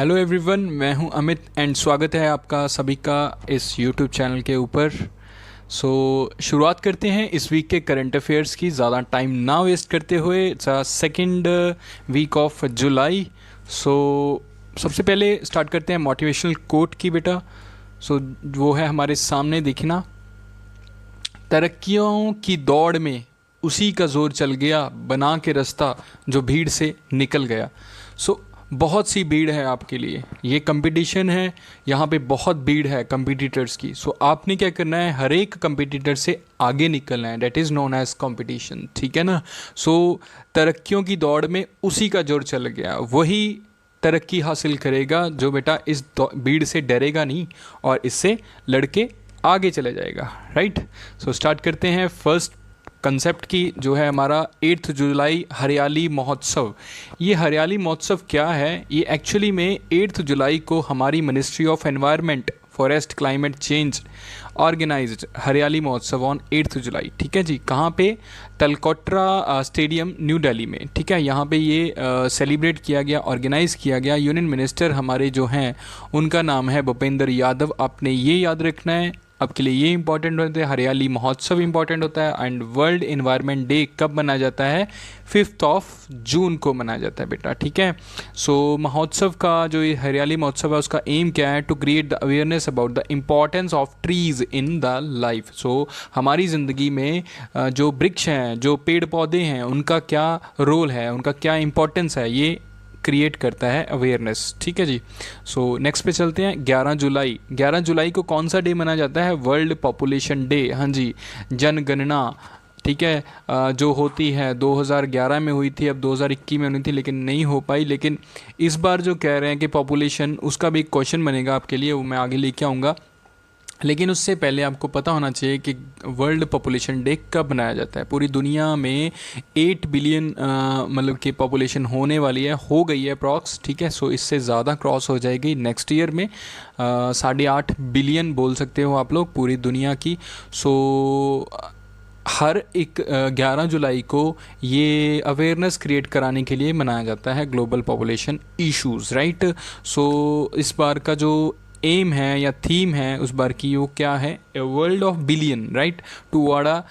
Hello everyone, मैं हूं Amit and स्वागत है आपका सभी का इस यूट्यूब चैनल के ऊपर। शुरुआत करते हैं इस वीक के करंट अफेयर्स की, ज़्यादा टाइम ना वेस्ट करते हुए। It's second week of July. सबसे पहले स्टार्ट करते हैं मोटिवेशनल कोट की बेटा। वो है हमारे सामने, देखना। तरक्कियों की दौड़ में उसी का जोर चल गया, बना के रास्ता जो भीड़ से निकल गया। बहुत सी भीड़ है आपके लिए, ये कंपटीशन है, यहाँ पे बहुत भीड़ है कंपटीटर्स की। आपने क्या करना है, हर एक कंपटीटर से आगे निकलना है। That is known as competition, ठीक है ना। तरक्कियों की दौड़ में उसी का जोर चल गया, वही तरक्की हासिल करेगा जो बेटा इस भीड़ से डरेगा नहीं और इससे लड़के आगे चले जाएगा। राइट। स्टार्ट करते हैं फर्स्ट कंसेप्ट की, जो है हमारा 8 जुलाई हरियाली महोत्सव। ये हरियाली महोत्सव क्या है, ये एक्चुअली में 8 जुलाई को हमारी ministry of environment, forest, climate change organized हरियाली महोत्सव ऑन 8 जुलाई। ठीक है जी। कहाँ पे? तलकोटरा स्टेडियम, न्यू दिल्ली में। ठीक है, यहाँ पे ये सेलिब्रेट किया गया, ऑर्गेनाइज किया गया। यूनियन मिनिस्टर हमारे जो हैं उनका नाम है भूपेंद्र यादव। आपने ये याद रखना है, आपके लिए ये इंपॉर्टेंट होता है। हरियाली महोत्सव इंपॉर्टेंट होता है। एंड वर्ल्ड इन्वायरमेंट डे कब मनाया जाता है? 5 जून को मनाया जाता है बेटा। ठीक है। महोत्सव का जो ये हरियाली महोत्सव है उसका एम क्या है? To create the awareness about the importance of trees in the life. हमारी ज़िंदगी में जो वृक्ष हैं, जो पेड़ पौधे हैं, उनका क्या रोल है, उनका क्या इम्पोर्टेंस है, ये क्रिएट करता है अवेयरनेस। ठीक है जी। नेक्स्ट पे चलते हैं। 11 जुलाई। 11 जुलाई को कौन सा डे मनाया जाता है? World population day. हाँ जी, जनगणना। ठीक है, जो होती है 2011 में हुई थी, अब 2021 में हुई थी लेकिन नहीं हो पाई। लेकिन इस बार जो कह रहे हैं कि पॉपुलेशन, उसका भी एक क्वेश्चन बनेगा आपके लिए, वो मैं आगे लेके आऊँगा। लेकिन उससे पहले आपको पता होना चाहिए कि वर्ल्ड पॉपुलेशन डे कब मनाया जाता है। पूरी दुनिया में 8 बिलियन मतलब कि पॉपुलेशन होने वाली है, हो गई है अप्रॉक्स। ठीक है। इससे ज़्यादा क्रॉस हो जाएगी नेक्स्ट ईयर में। 8.5 बिलियन बोल सकते हो आप लोग पूरी दुनिया की। हर एक 11 जुलाई को ये अवेयरनेस क्रिएट कराने के लिए मनाया जाता है, ग्लोबल पॉपुलेशन इश्यूज़। राइट। इस बार का जो एम है या थीम है उस बार की, वो क्या है? A world of billion, right, toward a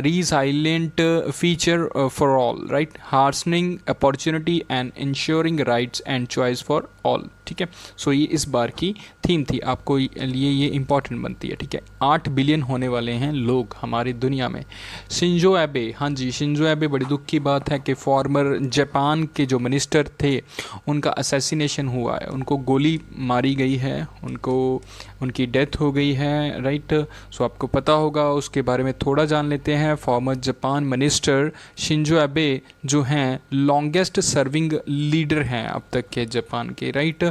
resilient future for all, right, harnessing opportunity and ensuring rights and choice for all. ठीक है। ये इस बार की थीम थी, आपको लिए ये इंपॉर्टेंट बनती है। ठीक है। 8 बिलियन होने वाले हैं लोग हमारी दुनिया में। शिंजो एबे, हाँ जी, शिंजो एबे, बड़ी दुख की बात है कि फॉर्मर जापान के जो मिनिस्टर थे उनका असैसिनेशन हुआ है, उनको गोली मारी गई है, उनकी डेथ हो गई है। राइट। आपको पता होगा, उसके बारे में थोड़ा जान लेते हैं। फॉर्मर जापान मिनिस्टर शिंजो एबे जो हैं लॉन्गेस्ट सर्विंग लीडर हैं अब तक के जापान के। राइट।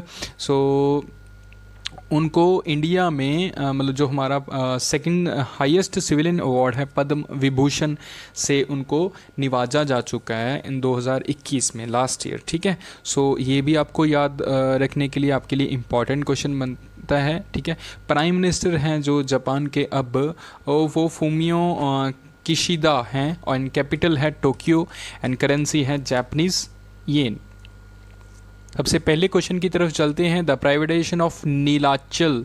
उनको इंडिया में मतलब जो हमारा सेकंड हाईएस्ट सिविलियन अवार्ड है, पद्म विभूषण से उनको निवाजा जा चुका है इन 2021 में, लास्ट ईयर। ठीक है। ये भी आपको याद रखने के लिए आपके लिए इम्पॉर्टेंट क्वेश्चन बनता है। ठीक है। प्राइम मिनिस्टर हैं जो जापान के अब, वो फूमियो किशिदा हैं, और कैपिटल है टोक्यो, एंड करेंसी है जापानीज़ येन। सबसे पहले क्वेश्चन की तरफ चलते हैं। द प्राइवेटाइजेशन ऑफ नीलाचल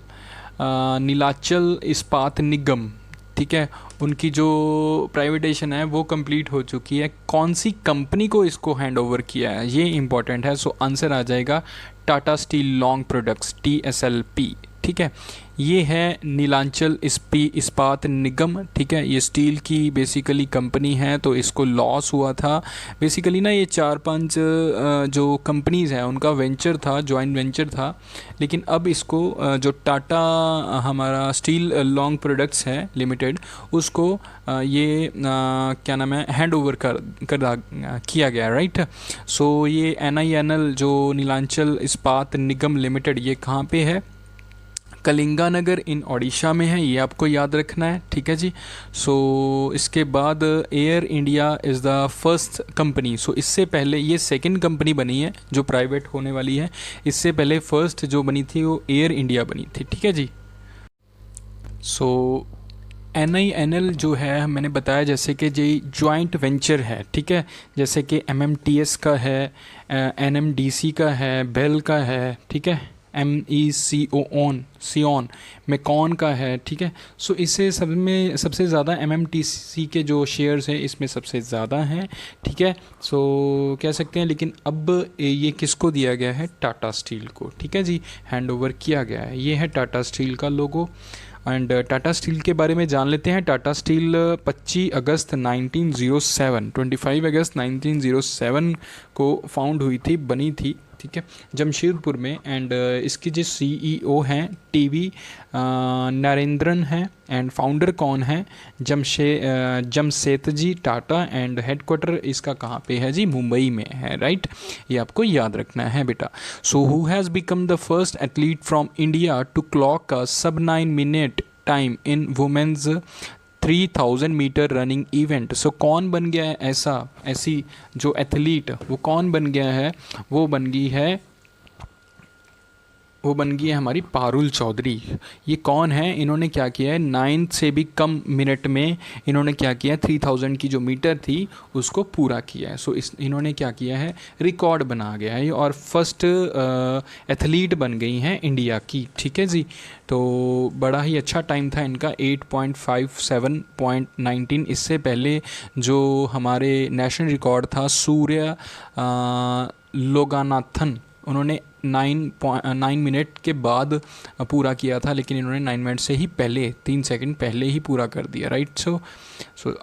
इस्पात निगम, ठीक है, उनकी जो प्राइवेटाइजेशन है वो कंप्लीट हो चुकी है। कौन सी कंपनी को इसको हैंड ओवर किया है, ये इंपॉर्टेंट है। आंसर आ जाएगा Tata steel long products, TSLP। ठीक है। ये है नीलांचल इस्पात निगम। ठीक है। ये स्टील की बेसिकली कंपनी है, तो इसको लॉस हुआ था। बेसिकली ना ये 4-5 जो कंपनीज़ हैं उनका वेंचर था, जॉइंट वेंचर था। लेकिन अब इसको जो टाटा हमारा स्टील लॉन्ग प्रोडक्ट्स है लिमिटेड, उसको ये क्या नाम है, हैंड ओवर किया गया। राइट। ये NINL जो नीलांचल इस्पात निगम लिमिटेड, ये कहाँ पे है? कलिंगानगर इन ओडिशा में है, ये आपको याद रखना है। ठीक है जी। इसके बाद air India is the first company. इससे पहले ये सेकंड कंपनी बनी है जो प्राइवेट होने वाली है। इससे पहले फर्स्ट जो बनी थी वो एयर इंडिया बनी थी। ठीक है जी। NINL जो है मैंने बताया जैसे कि जे जॉइंट वेंचर है, ठीक है, जैसे कि MMTS का है, NMDC का है, बेल का है, ठीक है, MECON सियोन मेकॉन का है, ठीक है। सो इससे सब में सबसे ज़्यादा MMTC के जो शेयर्स हैं इसमें सबसे ज़्यादा हैं, ठीक है। सो कह सकते हैं, लेकिन अब ये किसको दिया गया है, टाटा स्टील को, ठीक है जी, हैंड ओवर किया गया है। ये है टाटा स्टील का लोगो। एंड टाटा स्टील के बारे में जान लेते हैं। टाटा स्टील 25 अगस्त 1907 25 अगस्त 1907 को फाउंड हुई थी, बनी थी, ठीक है, जमशेदपुर में। एंड इसकी जो CEO हैं TV नरेंद्रन हैं। एंड फाउंडर कौन है, जमशेदजी टाटा। एंड हेडक्वार्टर इसका कहाँ पे है जी, मुंबई में है, राइट। ये आपको याद रखना है बेटा। So who has become the first athlete from India to clock a sub 9 minute time in women's 3000 metre running event. So कौन बन गया है ऐसी जो एथलीट, वो कौन बन गया है, वो बन गई है हमारी पारुल चौधरी। ये कौन है, इन्होंने क्या किया है, 9 से भी कम मिनट में इन्होंने क्या किया है, 3000 की जो मीटर थी उसको पूरा किया है। सो इन्होंने क्या किया है, रिकॉर्ड बना गया है और फर्स्ट एथलीट बन गई हैं इंडिया की, ठीक है जी। तो बड़ा ही अच्छा टाइम था इनका, 8.57.19। इससे पहले जो हमारे नेशनल रिकॉर्ड था सूर्य लोगानाथन, उन्होंने 9 मिनट के बाद पूरा किया था, लेकिन इन्होंने 9 मिनट से ही पहले 3 सेकंड पहले ही पूरा कर दिया, राइट। सो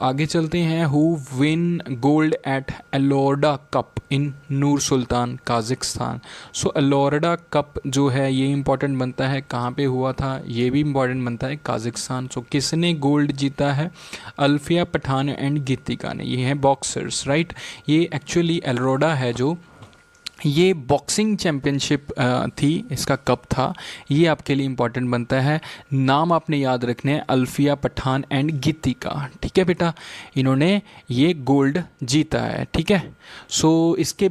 आगे चलते हैं। Who win gold at Elorda Cup in Nur Sultan Kazakhstan. So Elorda Cup जो है ये इंपॉर्टेंट बनता है, कहाँ पे हुआ था, ये भी इंपॉर्टेंट बनता है, काज़िक्स्तान। सो किसने गोल्ड जीता है, अल्फिया पठान एंड गीतिका ने। ये हैं बॉक्सर्स, राइट। ये एक्चुअली एलोर्डा है जो, ये बॉक्सिंग चैम्पियनशिप थी, इसका कप था। ये आपके लिए इम्पॉर्टेंट बनता है, नाम आपने याद रखने हैं, अल्फिया पठान एंड गीतिका, ठीक है बेटा। इन्होंने ये गोल्ड जीता है, ठीक है। सो इसके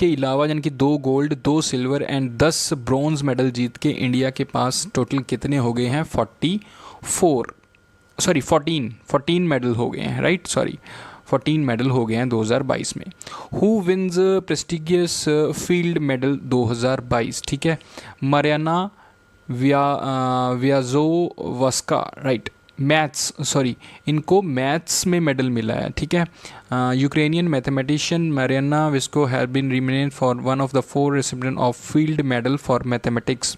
अलावा यानी कि 2 gold 2 silver and 10 bronze medal जीत के इंडिया के पास टोटल कितने हो गए हैं, 14 मेडल हो गए हैं, राइट, 14 मेडल हो गए हैं 2022 में। Who wins prestigious field medal 2022, ठीक है, मरियाना व्याजोवस्का, राइट। इनको मैथ्स में मेडल मिला है, ठीक है। Ukrainian mathematician Maryna Viazovska have been remain for one of the 4 recipient of field medal for mathematics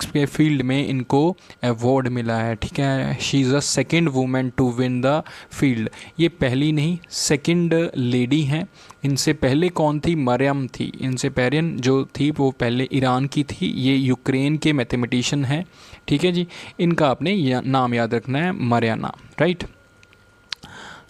के फील्ड में इनको अवार्ड मिला है, ठीक है। She is a second women to win the field. ये पहली नहीं, सेकेंड लेडी हैं। इनसे पहले कौन थी, मरियम थी। इनसे पहले जो थी वो पहले ईरान की थी, ये यूक्रेन के मैथमेटिशियन हैं, ठीक है जी। इनका आपने नाम याद रखना है, मरियाना, राइट।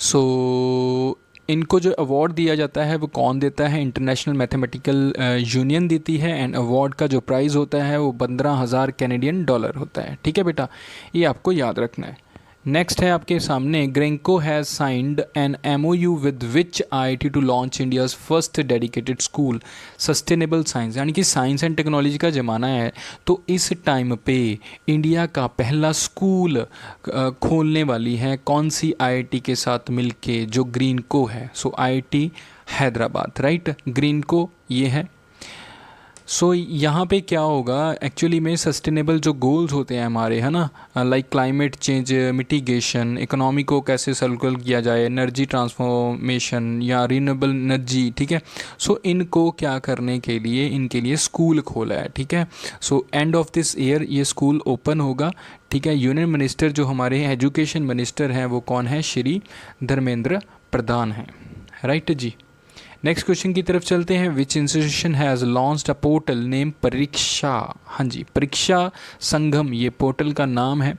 सो इनको जो अवार्ड दिया जाता है वो कौन देता है, इंटरनेशनल मैथमेटिकल यूनियन देती है। एंड अवार्ड का जो प्राइज़ होता है वो 15,000 कैनेडियन डॉलर होता है, ठीक है बेटा, ये आपको याद रखना है। नेक्स्ट है आपके सामने, Greenko has signed an MOU with which IIT to launch India's first dedicated school sustainable science. यानी कि साइंस एंड टेक्नोलॉजी का ज़माना है, तो इस टाइम पे इंडिया का पहला स्कूल खोलने वाली है कौन सी IIT के साथ मिलके, जो ग्रीनको है। सो IIT हैदराबाद, राइट, ग्रीनको ये है। सो यहाँ पे क्या होगा, एक्चुअली में सस्टेनेबल जो गोल्स होते हैं हमारे, है ना, like climate change mitigation, economy को कैसे सर्कुलर किया जाए, एनर्जी ट्रांसफॉर्मेशन या रिन्यूएबल एनर्जी, ठीक है। सो इनको क्या करने के लिए इनके लिए स्कूल खोला है, ठीक है। So end of this year ये स्कूल ओपन होगा, ठीक है। यूनियन मिनिस्टर जो हमारे एजुकेशन मिनिस्टर हैं वो कौन है, श्री धर्मेंद्र प्रधान हैं, राइट जी। नेक्स्ट क्वेश्चन की तरफ चलते हैं। विच institution has launched a portal name परीक्षा। हाँ जी, परीक्षा संगम ये पोर्टल का नाम है।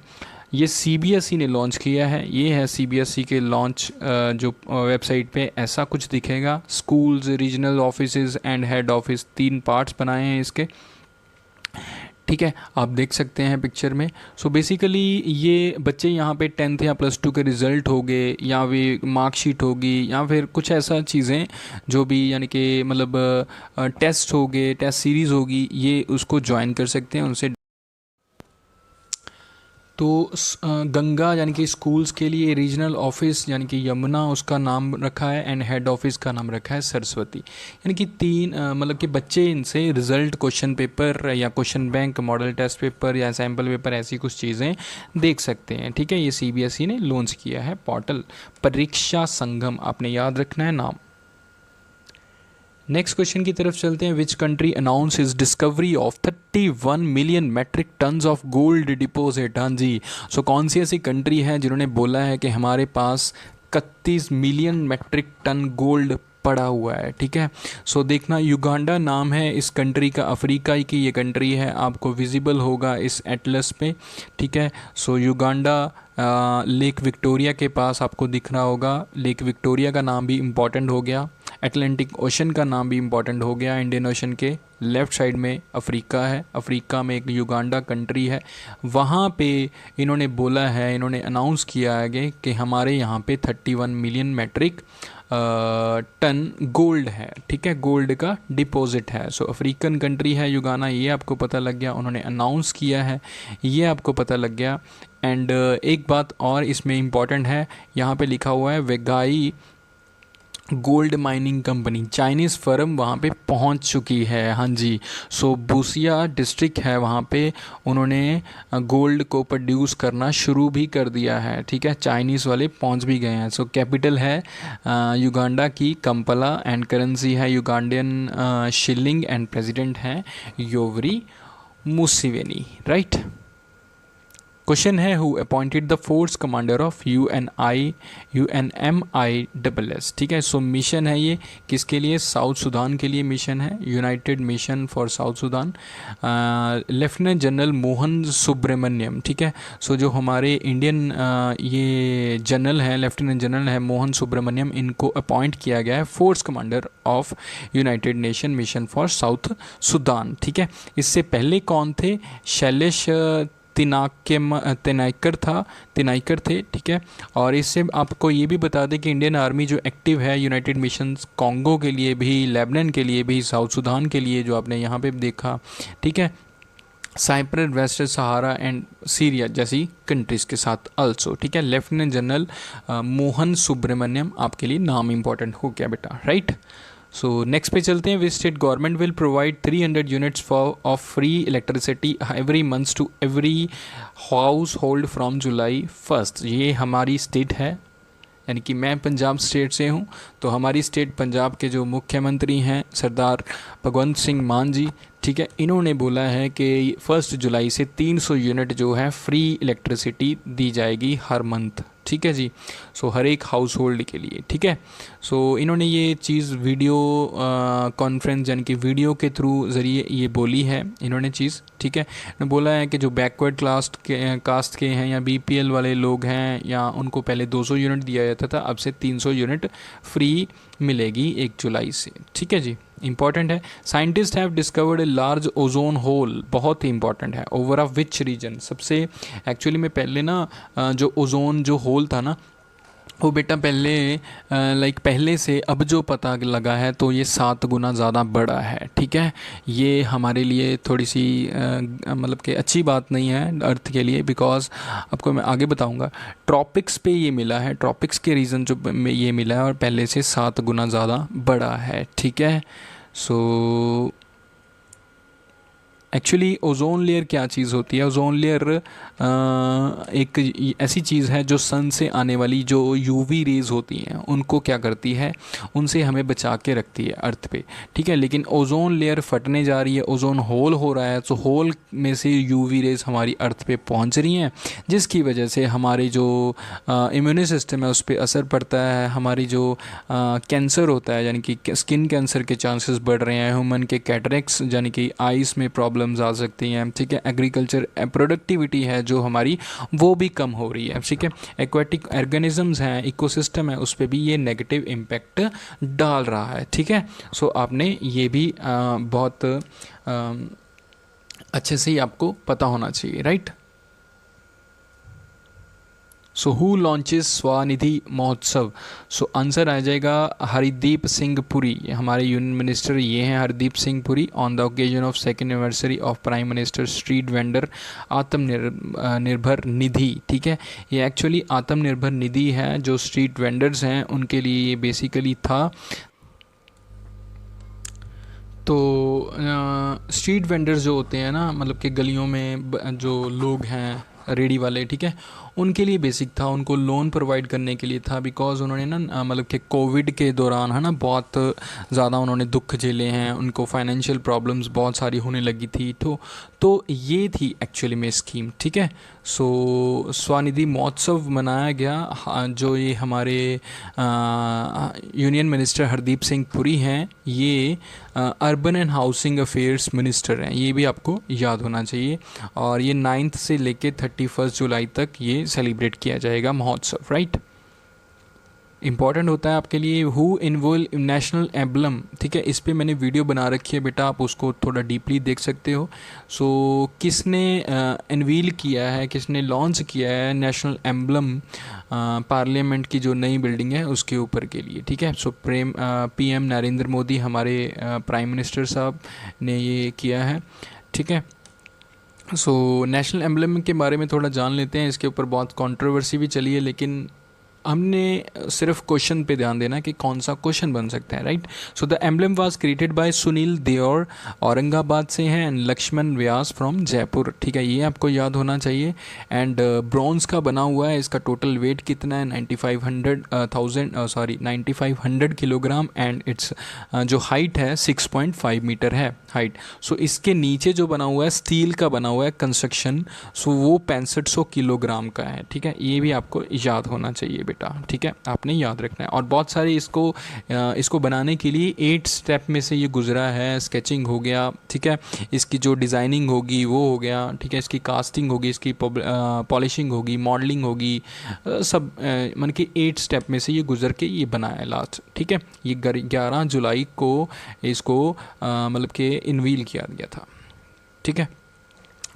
ये CBSE ने लॉन्च किया है। ये है CBSE के लॉन्च जो वेबसाइट पे ऐसा कुछ दिखेगा। Schools, regional offices and head office, 3 parts बनाए हैं इसके, ठीक है, आप देख सकते हैं पिक्चर में। सो बेसिकली ये बच्चे यहाँ पे 10th या +2 के रिज़ल्ट हो गए, या वे मार्कशीट होगी, या फिर कुछ ऐसा चीज़ें जो भी यानी कि मतलब टेस्ट हो गए, टेस्ट सीरीज़ होगी, ये उसको ज्वाइन कर सकते हैं उनसे। तो गंगा यानी कि स्कूल्स के लिए रीजनल ऑफिस यानी कि यमुना उसका नाम रखा है, एंड हेड ऑफिस का नाम रखा है सरस्वती। यानी कि तीन मतलब कि बच्चे इनसे रिजल्ट, क्वेश्चन पेपर या question bank, model test paper या सैम्पल पेपर, ऐसी कुछ चीज़ें देख सकते हैं। ठीक है, ये सीबीएसई ने लॉन्च किया है पोर्टल परीक्षा संगम, आपने याद रखना है नाम। नेक्स्ट क्वेश्चन की तरफ चलते हैं। Which country announce is discovery of 31 million metric tons of gold deposit. हाँ जी, सो कौन सी ऐसी कंट्री है जिन्होंने बोला है कि हमारे पास 31 मिलियन मेट्रिक टन गोल्ड पड़ा हुआ है। ठीक है, सो देखना, युगांडा नाम है इस कंट्री का, अफ्रीका की ये कंट्री है, आपको विजिबल होगा इस एटलस पे। ठीक है, सो युगांडा लेक विक्टोरिया के पास आपको दिख रहा होगा। लेक विक्टोरिया का नाम भी इम्पॉर्टेंट हो गया, अटलांटिक ओशन का नाम भी इम्पॉर्टेंट हो गया। इंडियन ओशन के लेफ़्ट साइड में अफ्रीका है, अफ्रीका में एक युगांडा कंट्री है, वहाँ पे इन्होंने बोला है, इन्होंने अनाउंस किया है कि हमारे यहाँ पे 31 मिलियन मैट्रिक टन गोल्ड है। ठीक है, गोल्ड का डिपॉजिट है। सो अफ्रीकन कंट्री है युगाना, ये आपको पता लग गया, उन्होंने अनाउंस किया है, ये आपको पता लग गया। एंड एक बात और इसमें इम्पॉर्टेंट है, यहाँ पे लिखा हुआ है वेगाई gold mining company, Chinese firm वहाँ पे पहुँच चुकी है। हाँ जी, सो बूसिया डिस्ट्रिक्ट है वहाँ पे, उन्होंने गोल्ड को प्रोड्यूस करना शुरू भी कर दिया है। ठीक है, चाइनीज़ वाले पहुँच भी गए हैं। सो कैपिटल है युगांडा की कंपला, एंड करेंसी है युगांडियन शिलिंग, एंड प्रेसिडेंट हैं योवरी मुसेवेनी। राइट, क्वेश्चन है who appointed the force commander of UNMISS। ठीक है, सो मिशन है ये किसके लिए, साउथ सुडान के लिए मिशन है, United Mission for South Sudan. Lieutenant general Mohan Subramaniam. ठीक है, सो जो हमारे इंडियन ये जनरल हैं, लेफ्टिनेंट जनरल है मोहन सुब्रमण्यम, इनको अपॉइंट किया गया है force commander of United nation mission for South Sudan. ठीक है, इससे पहले कौन थे, शैलेश तिनाइकर थे। ठीक है, और इससे आपको ये भी बता दें कि इंडियन आर्मी जो एक्टिव है यूनाइटेड मिशंस कॉन्गो के लिए भी, लेबनान के लिए भी, साउथ सुडान के लिए जो आपने यहाँ पे देखा। ठीक है, Cyprus, West Sahara and Syria जैसी कंट्रीज़ के साथ अल्सो। ठीक है, लेफ्टिनेंट जनरल मोहन सुब्रमण्यम आपके लिए नाम इंपॉर्टेंट हो गया बेटा। राइट, सो नेक्स्ट पे चलते हैं। Which state government will provide 300 units for of free electricity every month to every household from July 1। ये हमारी स्टेट है, यानी कि मैं पंजाब स्टेट से हूँ, तो हमारी स्टेट पंजाब के जो मुख्यमंत्री हैं सरदार भगवंत सिंह मान जी, ठीक है, इन्होंने बोला है कि 1 जुलाई से 300 यूनिट जो है फ्री इलेक्ट्रिसिटी दी जाएगी हर मंथ। ठीक है जी, सो हर एक हाउस होल्ड के लिए। ठीक है, सो इन्होंने ये चीज़ वीडियो कॉन्फ्रेंस यानी कि वीडियो के थ्रू ज़रिए ये बोली है इन्होंने चीज़। ठीक है, इन्होंने बोला है कि जो बैकवर्ड कास्ट के हैं या बीपीएल वाले लोग हैं, या उनको पहले 200 यूनिट दिया जाता था, अब से 300 यूनिट फ्री मिलेगी 1 जुलाई से। ठीक है जी, इंपॉर्टेंट है। Scientist have discovered a large ozone hole, बहुत ही इंपॉर्टेंट है। ओवर ऑफ विच रीजन, सबसे एक्चुअली में पहले ना जो ओजोन जो होल था ना, वो बेटा पहले से अब जो पता लगा है तो ये 7 गुना ज़्यादा बड़ा है। ठीक है, ये हमारे लिए थोड़ी सी मतलब कि अच्छी बात नहीं है अर्थ के लिए, बिकॉज आपको मैं आगे बताऊंगा। ट्रॉपिक्स पे ये मिला है, ट्रॉपिक्स के रीज़न जो ये मिला है, और पहले से 7 गुना ज़्यादा बड़ा है। ठीक है, सो एक्चुअली ओजोन लेयर क्या चीज़ होती है, ओजोन लेयर एक ऐसी चीज़ है जो सन से आने वाली जो यूवी रेज़ होती हैं उनको क्या करती है, उनसे हमें बचा के रखती है अर्थ पे। ठीक है, लेकिन ओजोन लेयर फटने जा रही है, ओजोन होल हो रहा है, तो होल में से यूवी रेज़ हमारी अर्थ पे पहुंच रही हैं, जिसकी वजह से हमारे जो इम्यून सिस्टम है उस पर असर पड़ता है। हमारी जो कैंसर होता है यानी कि स्किन कैंसर के चांसेस बढ़ रहे हैं, ह्यूमन के कैटरेक्ट्स यानी कि आइस में प्रॉब्लम्स आ सकती हैं। ठीक है, एग्रीकल्चर प्रोडक्टिविटी है जो हमारी वो भी कम हो रही है। ठीक है, एक्वाटिक ऑर्गेनिजम्स हैं, इकोसिस्टम है, उस पर भी ये नेगेटिव इम्पैक्ट डाल रहा है। ठीक है, सो आपने ये भी बहुत अच्छे से ही आपको पता होना चाहिए। Right, so who launches Svanidhi Mahotsav? So answer आ जाएगा हरदीप सिंह पुरी, हमारे यूनियन मिनिस्टर ये हैं Hardeep Singh Puri. On the occasion of second anniversary of prime minister street vendor Atmanirbhar Nidhi, ठीक है। ये एक्चुअली आत्मनिर्भर निधि है, जो स्ट्रीट वेंडर्स हैं उनके लिए ये बेसिकली था। तो स्ट्रीट वेंडर्स जो होते हैं ना, मतलब कि गलियों में जो लोग हैं रेडी वाले, ठीक है, उनके लिए बेसिक था, उनको लोन प्रोवाइड करने के लिए था। बिकॉज उन्होंने ना मतलब कि कोविड के दौरान है ना बहुत ज़्यादा उन्होंने दुख झेले हैं, उनको फाइनेंशियल प्रॉब्लम्स बहुत सारी होने लगी थी। तो ये थी एक्चुअली में स्कीम, ठीक है। सो स्वनिधि महोत्सव मनाया गया, जो ये हमारे यूनियन मिनिस्टर हरदीप सिंह पुरी हैं, ये urban and housing affairs minister हैं, ये भी आपको याद होना चाहिए। और ये 9 से लेके 31 जुलाई तक ये सेलिब्रेट किया जाएगा महोत्सव, राइट। इंपॉर्टेंट होता है आपके लिए। हु इन्वॉल्व नेशनल एम्बलम, ठीक है, इस पे मैंने वीडियो बना रखी है बेटा, आप उसको थोड़ा डीपली देख सकते हो। सो किसने अनवील किया है, किसने लॉन्च किया है नेशनल एम्बलम पार्लियामेंट की जो नई बिल्डिंग है उसके ऊपर के लिए, ठीक है। सो PM नरेंद्र मोदी हमारे प्राइम मिनिस्टर साहब ने ये किया है, ठीक है। सो नेशनल एम्बलम के बारे में थोड़ा जान लेते हैं। इसके ऊपर बहुत कंट्रोवर्सी भी चली है, लेकिन हमने सिर्फ क्वेश्चन पे ध्यान देना कि कौन सा क्वेश्चन बन सकता है, right. So the emblem was created by Sunil Deore, Aurangabad से हैं, एंड लक्ष्मण व्यास फ्रॉम जयपुर, ठीक है, ये आपको याद होना चाहिए। एंड ब्रॉन्ज का बना हुआ है, इसका टोटल वेट कितना है 9500 किलोग्राम, एंड इट्स जो हाइट है 6.5 मीटर है हाइट। सो इसके नीचे जो बना हुआ है स्टील का बना हुआ है कंस्ट्रक्शन, सो वो 6500 किलोग्राम का है, ठीक है। ये भी आपको याद होना चाहिए बेटा, ठीक है, आपने याद रखना है। और बहुत सारे इसको बनाने के लिए 8 स्टेप में से ये गुजरा है। स्केचिंग हो गया, ठीक है, इसकी जो डिज़ाइनिंग होगी वो हो गया, ठीक है, इसकी कास्टिंग होगी, इसकी पॉलिशिंग होगी, मॉडलिंग होगी, सब मन के 8 स्टेप में से ये गुजर के ये बना है लास्ट, ठीक है। ये 11 जुलाई को इसको मतलब कि इनवील किया गया था, ठीक है।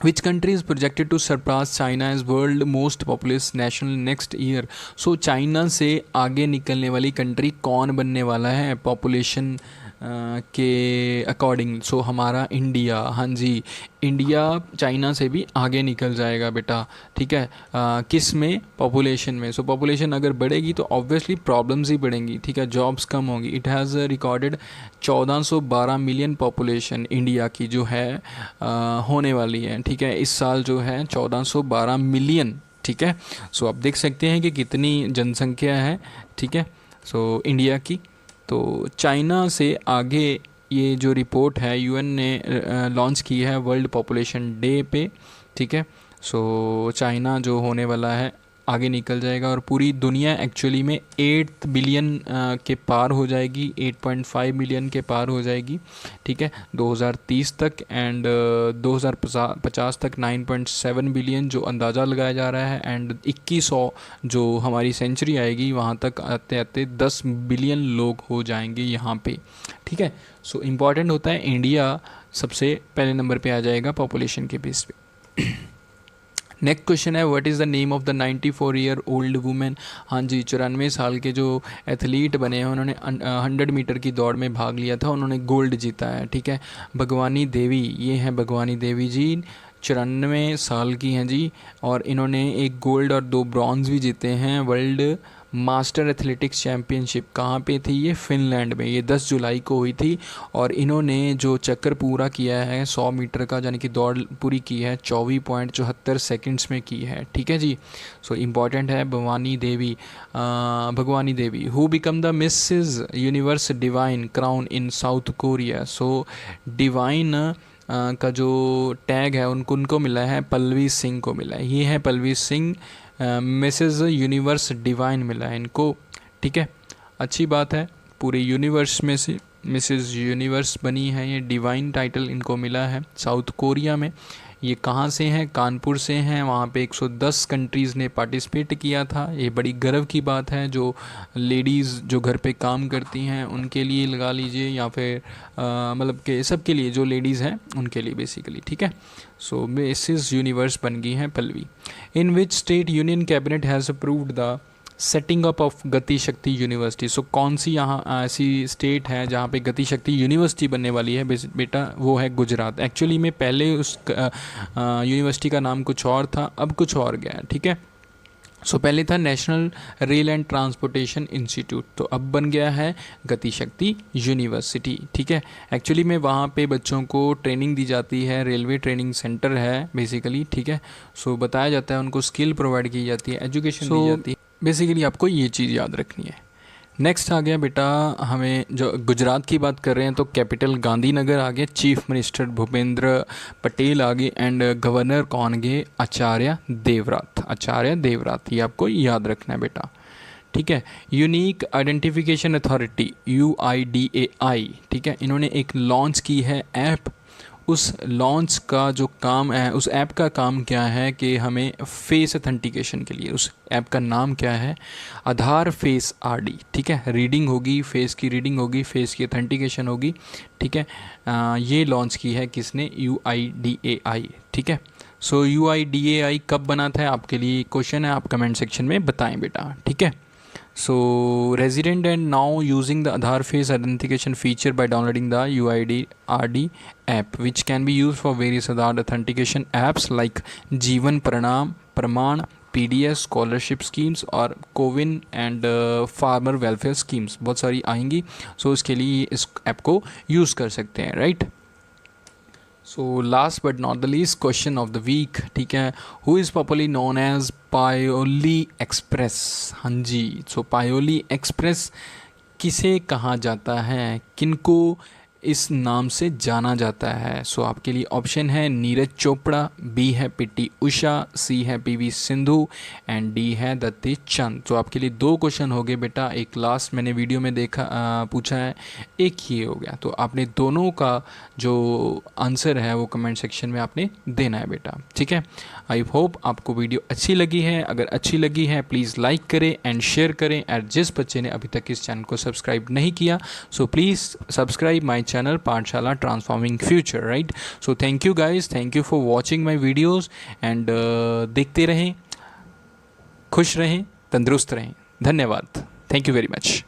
Which country is projected to surpass China as world most populous national next year? So China से आगे निकलने वाली कंट्री कौन बनने वाला है पॉपुलेशन के अकॉर्डिंग? सो हमारा इंडिया, हाँ जी, इंडिया चाइना से भी आगे निकल जाएगा बेटा, ठीक है। किस में? पॉपुलेशन में। सो पॉपुलेशन अगर बढ़ेगी तो ऑब्वियसली प्रॉब्लम्स ही बढ़ेंगी, ठीक है, जॉब्स कम होंगी। It has recorded 1412 million population India की जो है होने वाली है, ठीक है, इस साल जो है 1412 मिलियन, ठीक है। सो आप देख सकते हैं कि कितनी जनसंख्या है, ठीक है, सो इंडिया की। तो चाइना से आगे ये जो रिपोर्ट है यूएन ने लॉन्च की है वर्ल्ड पॉपुलेशन डे पे, ठीक है। सो चाइना जो होने वाला है आगे निकल जाएगा और पूरी दुनिया एक्चुअली में 8 बिलियन के पार हो जाएगी, 8.5 मिलियन के पार हो जाएगी, ठीक है, 2030 तक। एंड 2050 तक 9.7 बिलियन जो अंदाज़ा लगाया जा रहा है। एंड 2100 जो हमारी सेंचुरी आएगी वहाँ तक आते आते 10 बिलियन लोग हो जाएंगे यहाँ पे, ठीक है। सो इम्पॉर्टेंट होता है इंडिया सबसे पहले नंबर पे आ जाएगा पॉपुलेशन के बेस पे। नेक्स्ट क्वेश्चन है what is the name of the 94 year old women? हाँ जी, 94 साल के जो एथलीट बने हैं उन्होंने 100 मीटर की दौड़ में भाग लिया था, उन्होंने गोल्ड जीता है, ठीक है। भगवानी देवी, ये हैं भगवानी देवी जी, 94 साल की हैं जी, और इन्होंने एक गोल्ड और 2 ब्रॉन्ज भी जीते हैं वर्ल्ड मास्टर एथलेटिक्स चैम्पियनशिप। कहाँ पे थी ये? फिनलैंड में। ये 10 जुलाई को हुई थी और इन्होंने जो चक्कर पूरा किया है 100 मीटर का, यानी कि दौड़ पूरी की है 24.74 सेकंड्स में की है, ठीक है जी। सो इम्पॉर्टेंट है Bhavani Devi, Bhagwani Devi. Who become the Mrs Universe Divine Crown in South Korea? So Divine का जो टैग है उनको मिला है पल्लवी सिंह को मिला है। ये है Pallavi Singh, Mrs Universe divine मिला है इनको, ठीक है, अच्छी बात है। पूरे यूनिवर्स में से मिसेस यूनिवर्स बनी है, ये डिवाइन टाइटल इनको मिला है साउथ कोरिया में। ये कहाँ से हैं? कानपुर से हैं। वहाँ पे 110 कंट्रीज़ ने पार्टिसिपेट किया था। ये बड़ी गर्व की बात है, जो लेडीज़ जो घर पे काम करती हैं उनके लिए लगा लीजिए, या फिर मतलब कि सबके लिए, जो लेडीज़ हैं उनके लिए बेसिकली, ठीक है। सो मिसेस यूनिवर्स बन गई हैं Pallavi. In which state union cabinet has approved the setting up of Gati Shakti university. सो कौन सी यहाँ ऐसी स्टेट है जहाँ पे गति शक्ति यूनिवर्सिटी बनने वाली है बेटा? वो है गुजरात। एक्चुअली में पहले उस यूनिवर्सिटी का नाम कुछ और था, अब कुछ और गया है, ठीक है। सो पहले था national rail and transportation institute, तो अब बन गया है गति शक्ति यूनिवर्सिटी, ठीक है। एक्चुअली में वहाँ पे बच्चों को ट्रेनिंग दी जाती है, रेलवे ट्रेनिंग सेंटर है बेसिकली, ठीक है। सो बताया जाता है, उनको स्किल प्रोवाइड की जाती है, एजुकेशन दी जाती है। बेसिकली आपको ये चीज़ याद रखनी है। नेक्स्ट आ गया बेटा, हमें जो गुजरात की बात कर रहे हैं तो कैपिटल गांधीनगर आ गया, चीफ मिनिस्टर भूपेंद्र पटेल आ गए, एंड गवर्नर कौन गए? आचार्य देवव्रत। आचार्य देवव्रत, ये आपको याद रखना है बेटा, ठीक है। यूनिक आइडेंटिफिकेशन अथॉरिटी UIDAI, ठीक है, इन्होंने एक लॉन्च की है ऐप। उस लॉन्च का जो काम है, उस ऐप का काम क्या है कि हमें फेस अथेंटिकेशन के लिए, उस ऐप का नाम क्या है? आधार फेस RD, ठीक है। रीडिंग होगी, फेस की रीडिंग होगी, फेस की अथेंटिकेशन होगी, ठीक है। ये लॉन्च की है किसने? UIDAI, ठीक है। सो UIDAI कब बना था? आपके लिए क्वेश्चन है, आप कमेंट सेक्शन में बताएं बेटा, ठीक है। So resident and now using the Aadhaar face authentication feature by downloading the UID app, which can be used for various Aadhaar authentication apps like Jeevan Pramaan, PDS scholarship schemes और CoWIN and farmer welfare schemes, बहुत सारी आएंगी। सो इसके लिए इस app को use कर सकते हैं, right. So last but not the least question of the week, ठीक है। Who is popularly known as Payyoli express? हाँ जी, सो पायोली एक्सप्रेस किसे कहा जाता है, किनको इस नाम से जाना जाता है? सो आपके लिए ऑप्शन है नीरज चोपड़ा, बी है PT उषा, सी है PV सिंधु, एंड डी है दत्ती चंद। तो आपके लिए 2 क्वेश्चन हो गए बेटा, एक लास्ट मैंने वीडियो में देखा पूछा है, एक ही हो गया। तो आपने दोनों का जो आंसर है वो कमेंट सेक्शन में आपने देना है बेटा, ठीक है। आई होप आपको वीडियो अच्छी लगी है। अगर अच्छी लगी है प्लीज़ लाइक करें एंड शेयर करें। एंड जिस बच्चे ने अभी तक इस चैनल को सब्सक्राइब नहीं किया, so please subscribe my channel Pathshala transforming future, right. So thank you guys, thank you for watching my videos, and देखते रहें, खुश रहें, तंदुरुस्त रहें। धन्यवाद, थैंक यू वेरी मच।